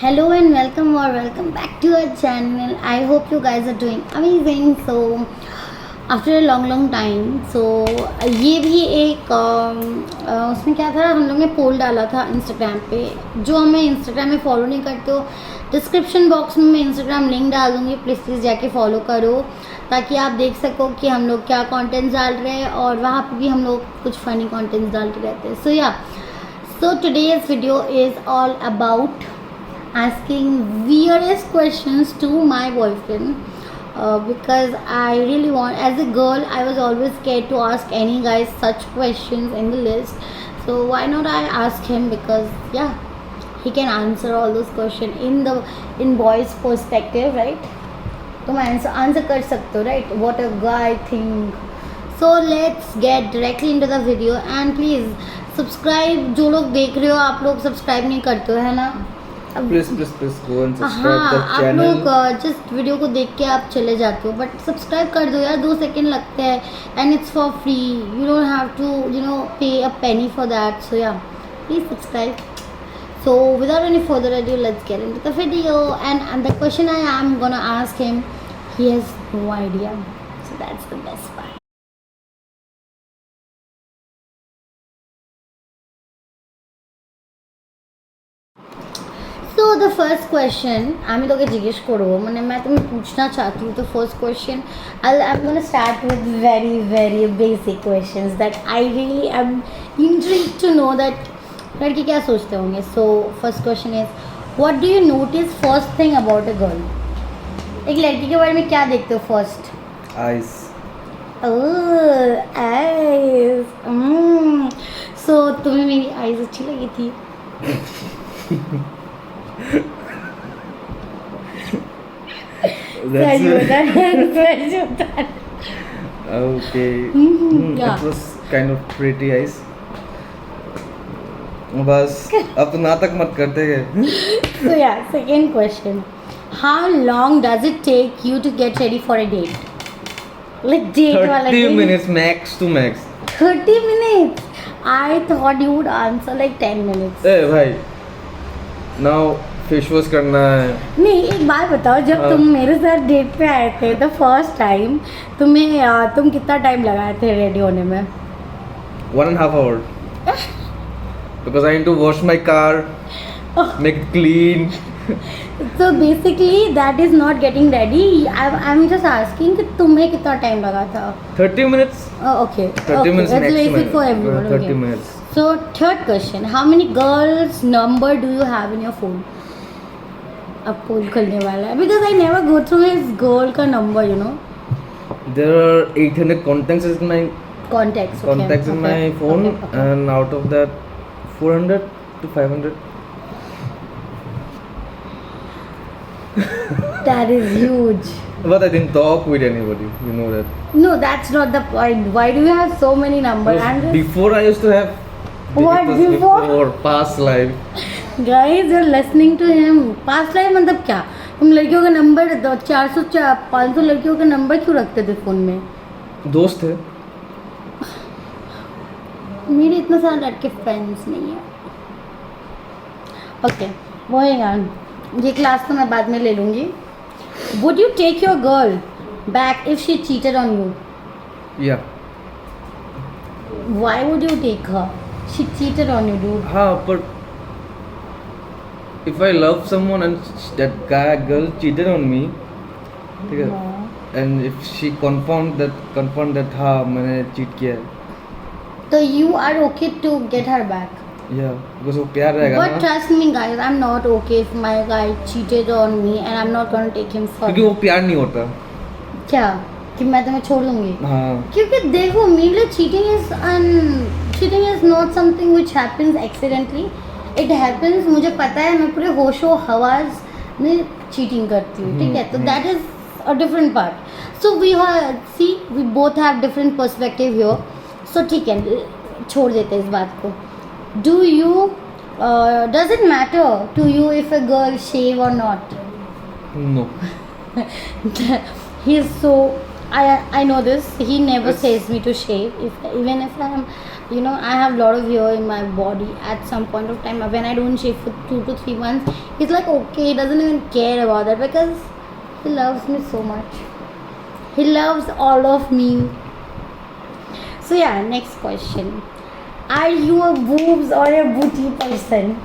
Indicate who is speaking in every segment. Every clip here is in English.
Speaker 1: Hello and welcome back to our channel. I hope you guys are doing amazing. So after a long time, so ये भी एक उसमें क्या था, हम लोग ने पोल डाला था इंस्टाग्राम पे. जो हमें इंस्टाग्राम में फॉलो नहीं करते हो, डिस्क्रिप्शन बॉक्स में मैं इंस्टाग्राम लिंक डाल दूँगी. प्लीज़ जाके फॉलो करो ताकि आप देख सको कि हम लोग क्या कंटेंट डाल रहे हैं, और वहाँ पे भी हम लोग कुछ फ़नी कंटेंट डालते रहते हैं. So today's video is all about asking weirdest questions to my boyfriend, because I really want, as a girl I was always scared to ask any guys such questions in the list. So why not I ask him, because he can answer all those questions in boys perspective, right? तुम answer कर सकते हो, right? What a guy think. So let's get directly into the video and please subscribe. जो लोग देख रहे हो, आप लोग सब्सक्राइब नहीं करते हो, है ना?
Speaker 2: Please go and subscribe the
Speaker 1: आप
Speaker 2: चैनल.
Speaker 1: लोग जस्ट वीडियो को देख के आप चले जाते हो, बट सब्सक्राइब कर दो यार. 2 सेकेंड लगते हैं and it's for free. You don't have to pay a penny for that. So please subscribe. So without any further ado, let's get into the video. And the question I am gonna ask him, he has no idea. So that's the best part. So the first question আমি তোকে জিজ্ঞেস করবো, মানে তুমি पूछना चाहती हूँ. तो first question I'm gonna start with very basic questions that I really am intrigued to know that लड़के क्या सोचते होंगे. So first question is, what do you notice first thing about a girl? एक लड़की के बारे में क्या देखते हो first?
Speaker 2: Ice.
Speaker 1: Oh, eyes. So तुम्हें मेरी eyes अच्छी लगी थी?
Speaker 2: That's
Speaker 1: सच बता.
Speaker 2: okay.
Speaker 1: Yeah.
Speaker 2: It was kind of pretty eyes. बस अब तो नाटक मत करते हैं.
Speaker 1: So second question. How long does it take you to get ready for a date? Like date वाला
Speaker 2: 30
Speaker 1: date?
Speaker 2: minutes max to max.
Speaker 1: 30 minutes? I thought you would answer like 10 minutes.
Speaker 2: ए भाई, now face wash करना है.
Speaker 1: नहीं, एक बात बताओ, जब तुम मेरे साथ डेट पे आए थे द फर्स्ट टाइम, तुम कितना टाइम लगाए थे रेडी होने में?
Speaker 2: 1.5 hour. Because I need to wash my car, make it clean.
Speaker 1: So basically that is not getting ready. I'm just asking कि तुम्हें कितना टाइम लगा था?
Speaker 2: 30 minutes.
Speaker 1: Okay.
Speaker 2: 30 minutes
Speaker 1: That's
Speaker 2: maximum.
Speaker 1: basic for everyone.
Speaker 2: 30
Speaker 1: Okay.
Speaker 2: minutes.
Speaker 1: So third question, how many girls number do you have in your phone? अब पोल करने वाला है, because I never go through his girl का number,
Speaker 2: There are 800 contacts in my
Speaker 1: contacts. Okay.
Speaker 2: contacts in my phone,
Speaker 1: Okay.
Speaker 2: and out of that 400 to 500.
Speaker 1: That is huge.
Speaker 2: But I didn't talk with anybody, you know that.
Speaker 1: No, that's not the point. Why do you have so many numbers?
Speaker 2: Because before I used to have.
Speaker 1: What,
Speaker 2: it was
Speaker 1: before?
Speaker 2: past life.
Speaker 1: Guys, you're listening to him. Past life मतलब क्या? तुम लड़कियों का number 400-500 लड़कियों का number क्यों रखते थे फोन में?
Speaker 2: दोस्त है.
Speaker 1: मेरे इतना सारे लड़के फ्रेंड्स नहीं है. Okay, going on. ये क्लास तो मैं बाद में ले लूँगी. Would you take your girl back if she cheated on you?
Speaker 2: Yeah.
Speaker 1: Why would you take her? She cheated on you, dude.
Speaker 2: हाँ, but if I love someone and that girl cheated on me, ठीक है, and if she confirmed that हाँ मैंने cheat किया है,
Speaker 1: So you are okay to get her back?
Speaker 2: yeah, because वो प्यार रहेगा
Speaker 1: But
Speaker 2: ना.
Speaker 1: trust me guys, I'm not okay if my guy cheated on me and I'm not gonna take him
Speaker 2: क्योंकि
Speaker 1: further.
Speaker 2: वो प्यार नहीं होता.
Speaker 1: क्या कि मैं तुम्हें छोड़ दूंगी?
Speaker 2: हाँ.
Speaker 1: क्योंकि देखो, मेरे लिए cheating is not something which happens accidentally. It happens. मुझे पता है, मैं पूरे होशो हवास में cheating करती हूँ, ठीक है? तो that is a different part. So we both have different perspective here. So ठीक है, छोड़ देते हैं इस बात को. Do you does it matter to you if a girl shave or not?
Speaker 2: No.
Speaker 1: He is so I know this. He never says me to shave. Even if you know, I have a lot of hair in my body at some point of time. When I don't shave for 2 to 3 months, he's like, okay, he doesn't even care about that because he loves me so much. He loves all of me. So yeah, next question. Are you a boobs or a booty person?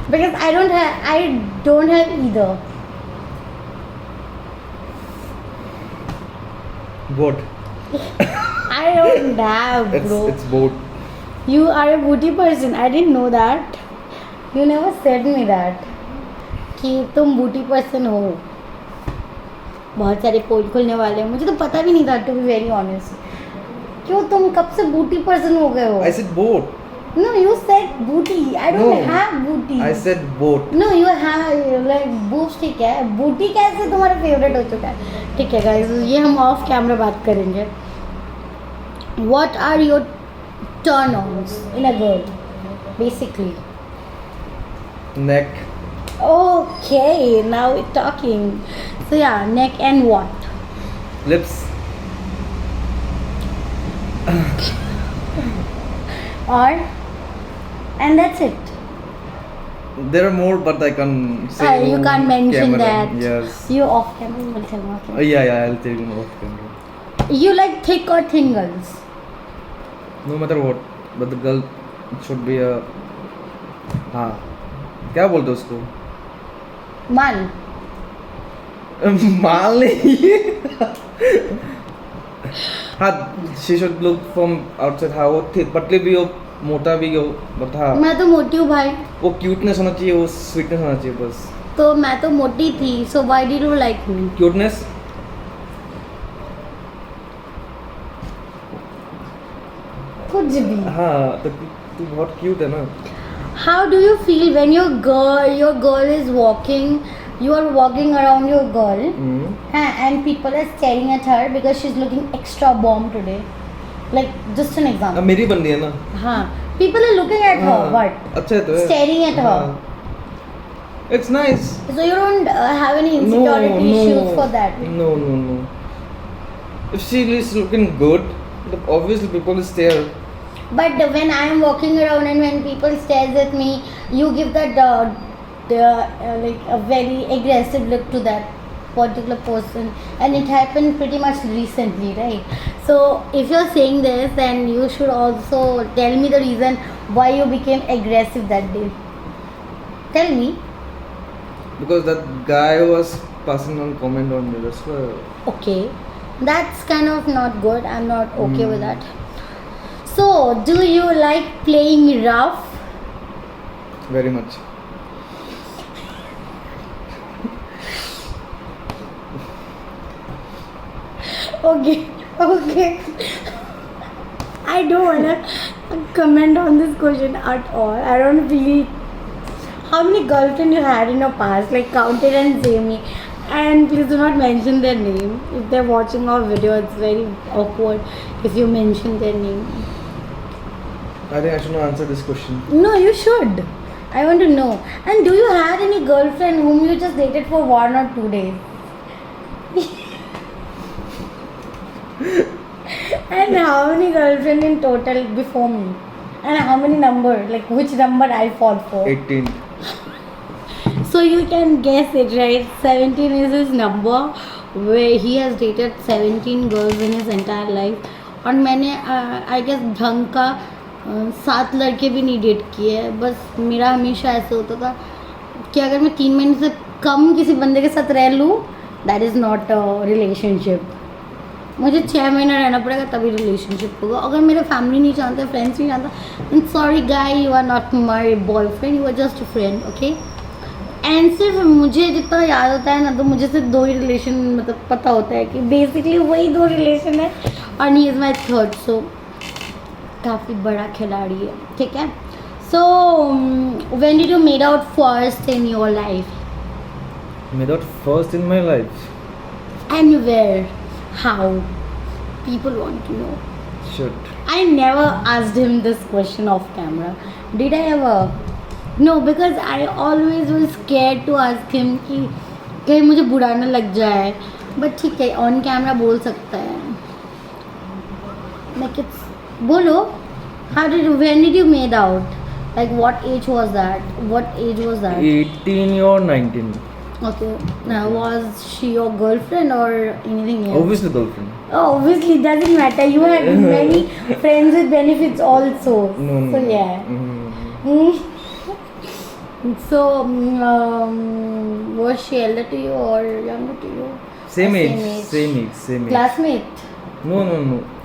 Speaker 1: Because I don't have either.
Speaker 2: Both.
Speaker 1: I don't have, bro.
Speaker 2: It's both.
Speaker 1: You are a booty person. I didn't know that. You never said me that. कि तुम booty person हो. बहुत सारे पोल खुलने वाले हैं. मुझे तो पता भी नहीं था, to be very honest. क्यों तुम कब से booty person हो गए हो?
Speaker 2: I said both.
Speaker 1: No, you said booty. I don't have booty.
Speaker 2: I said both.
Speaker 1: No, you have like boobs, ठीक है. Booty कैसे तुम्हारा favorite हो चुका है? ठीक है guys, ये हम off camera बात करेंगे. What are your turn-ons in a girl, basically?
Speaker 2: Neck.
Speaker 1: Okay, now we're talking. So yeah, neck and what?
Speaker 2: Lips.
Speaker 1: Or, and that's it.
Speaker 2: There are more, but I can't say.
Speaker 1: You can't mention
Speaker 2: camera.
Speaker 1: that.
Speaker 2: Yes.
Speaker 1: You off camera, you will tell me. Okay.
Speaker 2: Yeah, I'll tell you off camera.
Speaker 1: You like thick or thin girls?
Speaker 2: No matter what, but the girl should be a. हाँ क्या बोलते हो उसको?
Speaker 1: Man.
Speaker 2: माल नहीं. हाँ, she should look from outside. हाँ वो पतली भी हो, मोटा भी हो, but हाँ.
Speaker 1: मैं तो मोटी हूँ भाई.
Speaker 2: वो cuteness होना चाहिए, वो sweetness होना चाहिए बस.
Speaker 1: तो मैं तो मोटी थी. So why did you like me?
Speaker 2: Cuteness.
Speaker 1: कुछ भी.
Speaker 2: हाँ तो तू बहुत cute है ना.
Speaker 1: How do you feel when your girl is walking, you are walking around your girl, and people are staring at her because she's looking extra bomb today? Like just an example.
Speaker 2: मेरी बंदी है ना.
Speaker 1: हाँ. People are looking at her. What?
Speaker 2: अच्छा है तो है.
Speaker 1: Staring at her.
Speaker 2: It's nice.
Speaker 1: So you don't have any insecurity issues for that?
Speaker 2: No. If she is looking good, obviously people will stare.
Speaker 1: But when I am walking around and when people stares at me, you give that like a very aggressive look to that particular person, and it happened pretty much recently, right? So if you're saying this, then you should also tell me the reason why you became aggressive that day. Tell me.
Speaker 2: Because that guy was passing on comment on me. That's why.
Speaker 1: Okay, that's kind of not good. I'm not okay with that. So, do you like playing rough?
Speaker 2: Very much.
Speaker 1: Okay. I don't wanna comment on this question at all. I don't feel. How many girlfriends you had in your past? Like count it and say me. And please do not mention their name. If they're watching our video, it's very awkward if you mention their name.
Speaker 2: I think I should not answer this question.
Speaker 1: No, you should. I want to know. And do you have any girlfriend whom you just dated for 1 or 2 days? And how many girlfriends in total before me? And how many number? Like which number I fall for?
Speaker 2: 18.
Speaker 1: So you can guess it, right? 17 is his number, where he has dated 17 girls in his entire life. और मैंने I guess ढंग का 7 लड़के भी नहीं date किए हैं. बस मेरा हमेशा ऐसे होता था कि अगर मैं 3 महीने से कम किसी बंदे के साथ रह लूँ, that is not a relationship. मुझे 6 महीना रहना पड़ेगा तभी रिलेशनशिप होगा. अगर मेरे फैमिली नहीं चाहते, फ्रेंड्स नहीं चाहता, then sorry guy, you are not my boyfriend, you are just a friend. Okay. And सिर्फ मुझे जितना याद होता है ना, तो मुझे सिर्फ 2 ही रिलेशन मतलब पता होता है कि बेसिकली वही 2 रिलेशन है, और ही इज़ माई थर्ड. सो काफ़ी बड़ा खिलाड़ी है. ठीक है. So when did you made out first in your life?
Speaker 2: Made out first in my life.
Speaker 1: And where? How? People want to know.
Speaker 2: Should.
Speaker 1: I never asked him this question off camera. Did I ever? No, because I always was scared to ask him कि कहीं मुझे बुरा ना लग जाए. But ठीक है, on camera बोल सकता है. मैं किस बोलो. When did you made out? Like what age was that? What age was that?
Speaker 2: 18 or 19.
Speaker 1: Okay. Now was she your girlfriend or anything else?
Speaker 2: Obviously girlfriend.
Speaker 1: Oh, obviously it doesn't matter. You had many friends with benefits also.
Speaker 2: No.
Speaker 1: So yeah.
Speaker 2: Mhm.
Speaker 1: So was she elder to you or younger to you?
Speaker 2: Same
Speaker 1: Or
Speaker 2: age. Same age.
Speaker 1: Classmate.
Speaker 2: No.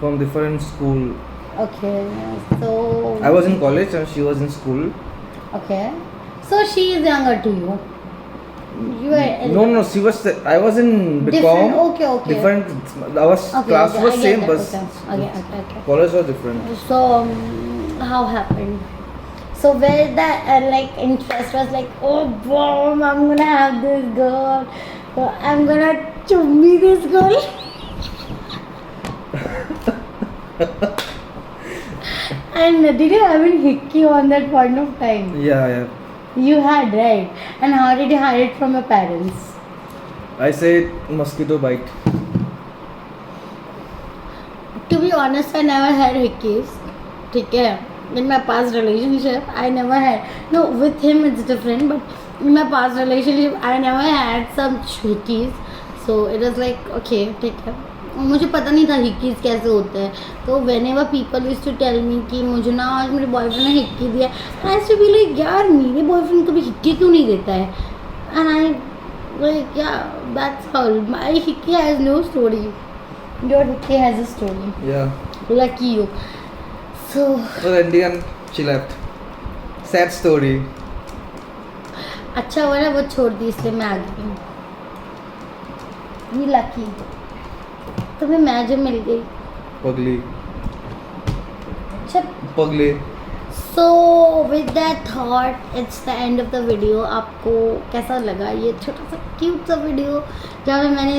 Speaker 2: From different school.
Speaker 1: Okay. So
Speaker 2: I was in college and she was in school.
Speaker 1: Okay. So she is younger to you. You are
Speaker 2: No. She was. I was in
Speaker 1: different.
Speaker 2: BCom.
Speaker 1: Okay.
Speaker 2: Different. Our class was
Speaker 1: I get
Speaker 2: same,
Speaker 1: that,
Speaker 2: but
Speaker 1: okay.
Speaker 2: college was different.
Speaker 1: So how happened? So where that like interest was like, oh boom, I'm gonna have this girl. So I'm gonna chummy this girl. And did you have any hickey on that point of time?
Speaker 2: Yeah.
Speaker 1: You had, right? And how did you hide it from your parents?
Speaker 2: I said mosquito bite.
Speaker 1: To be honest, I never had hickeys. Okay. In my past relationship, I never had. No, with him it's different, but in my past relationship, I never had some hickeys. So it was like, okay, ठीक है. मुझे पता नहीं था hickeys कैसे होते हैं. तो whenever people used to tell me कि मुझे ना आज मेरे बॉयफ्रेंड ने हिक्की दिया, I used to be like, यार मेरे बॉयफ्रेंड कभी हिक्की क्यों नहीं देता है? And I like, yeah, that's all. My hickey has no story. Your hickey has a story.
Speaker 2: Yeah.
Speaker 1: Lucky you. So
Speaker 2: Well, in the end, she left. Sad story.
Speaker 1: अच्छा हुआ ना वो छोड़ दी इसलिए मैं आ गई. ये लकी. तुम्हें मैं जो मिल गई.
Speaker 2: Pugly.
Speaker 1: अच्छा.
Speaker 2: Pugly.
Speaker 1: So with that thought, it's the end of the video. आपको कैसा लगा ये छोटा सा क्यूट सा वीडियो जहाँ पे मैंने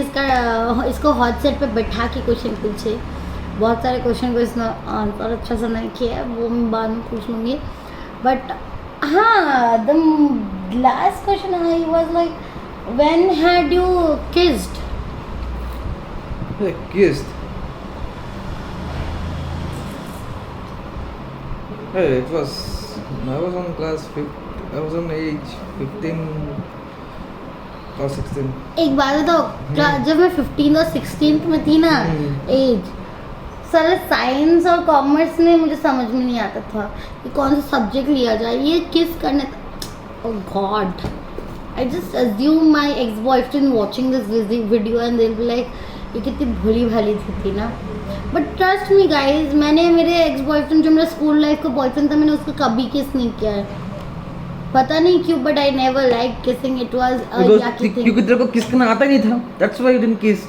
Speaker 1: इसको हॉट सेट पे बैठा के क्वेश्चन पूछे. बहुत सारे क्वेश्चन को इसने आंसर अच्छा सा नहीं किया है, वो मैं बाद में पूछ लूँगी. बट हाँ, the last question I was like, when had you kissed?
Speaker 2: Kissed. Hey, it was. I was on class 5. I was on age 15 or 16.
Speaker 1: एक बात बताओ, जब मैं 15 और 16 में थी ना एज, सारे साइंस और कॉमर्स में मुझे समझ में नहीं आता था कि कौन सा सब्जेक्ट लिया जाए. ये किस करने. Oh god, I just assume my ex boyfriend watching this video and they will be like ये कितनी भोली भाली थी ना. बट ट्रस्ट मी गाइज, मैंने मेरे एक्स बॉयफ्रेंड जो मेरा स्कूल लाइफ का बॉयफ्रेंड था, मैंने उसको कभी किस नहीं किया है. पता नहीं क्यों, but I never like kissing. It was
Speaker 2: क्योंकि तेरे को किस करना आता नहीं था. That's why you didn't kiss.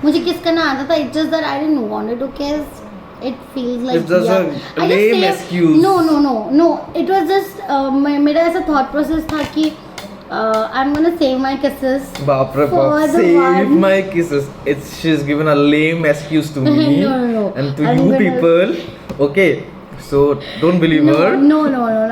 Speaker 1: मुझे किस करना आता था. It's just that I didn't wanted to kiss. It feels like
Speaker 2: It's just a lame excuse.
Speaker 1: No. It was just मेरा ऐसा thought process था कि I'm gonna save my kisses.
Speaker 2: बाप रे
Speaker 1: for
Speaker 2: बाप.
Speaker 1: the
Speaker 2: Save
Speaker 1: one-
Speaker 2: my kisses. She's given a lame excuse to me.
Speaker 1: No.
Speaker 2: And to
Speaker 1: I'm
Speaker 2: you
Speaker 1: gonna-
Speaker 2: people. Okay. So don't believe her.
Speaker 1: No.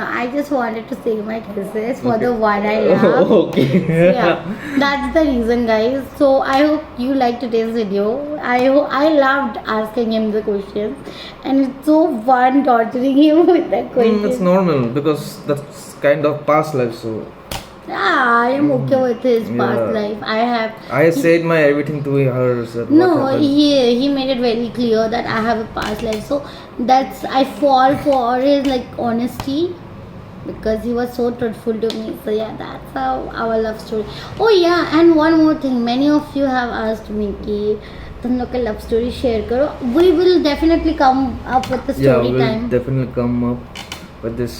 Speaker 1: I just wanted to save my kisses for the
Speaker 2: Okay.
Speaker 1: one I love.
Speaker 2: Okay.
Speaker 1: Yeah, that's the reason, guys. So I hope you liked today's video. I loved asking him the questions, and it's so fun torturing him with the questions.
Speaker 2: It's normal because that's kind of past life. So
Speaker 1: Yeah, I am okay with his past
Speaker 2: Yeah.
Speaker 1: life.
Speaker 2: I said my everything to her. Said
Speaker 1: No,
Speaker 2: what happened.
Speaker 1: he made it very clear that I have a past life. So that's I fall for his like honesty because he was so truthful to me. So yeah, that's how our love story. Oh yeah, and one more thing. Many of you have asked me कि तुम लोग का love story share करो. We will definitely come up with the
Speaker 2: Yeah,
Speaker 1: story
Speaker 2: we'll
Speaker 1: time.
Speaker 2: definitely come up with this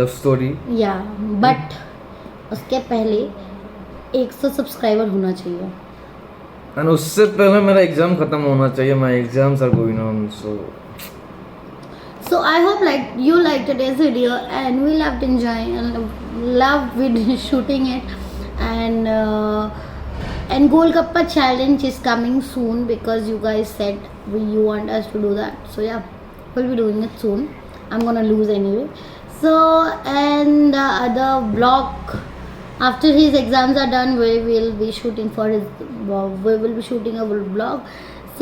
Speaker 2: love story.
Speaker 1: Yeah, but उसके पहले 100 subscriber होना चाहिए.
Speaker 2: And उससे पहले मेरा एग्जाम खत्म होना चाहिए. My exams are going on,
Speaker 1: So I hope like you liked today's video and we loved enjoying and loved with shooting it. And Golgappa challenge is coming soon because you guys said you want us to do that. So yeah, we'll be doing it soon. I'm gonna lose anyway. So and the other vlog, after his exams are done, we will be shooting a vlog.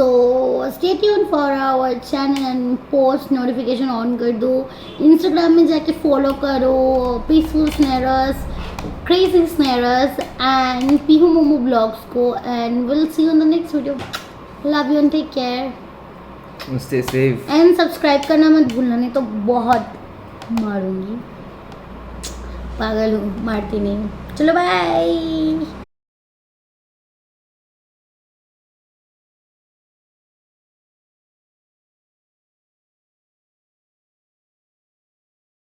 Speaker 1: So stay tune for our channel and post notification on कर दो. Instagram में जाके follow करो peaceful snarers, crazy snarers and Pihu momo blogs को. And will see you in the next video. Love you and take care.
Speaker 2: Stay safe.
Speaker 1: And subscribe करना मत भूलना, नहीं तो बहुत मारूंगी. पागल हूँ, मारती नहीं हूँ. चलो बाय.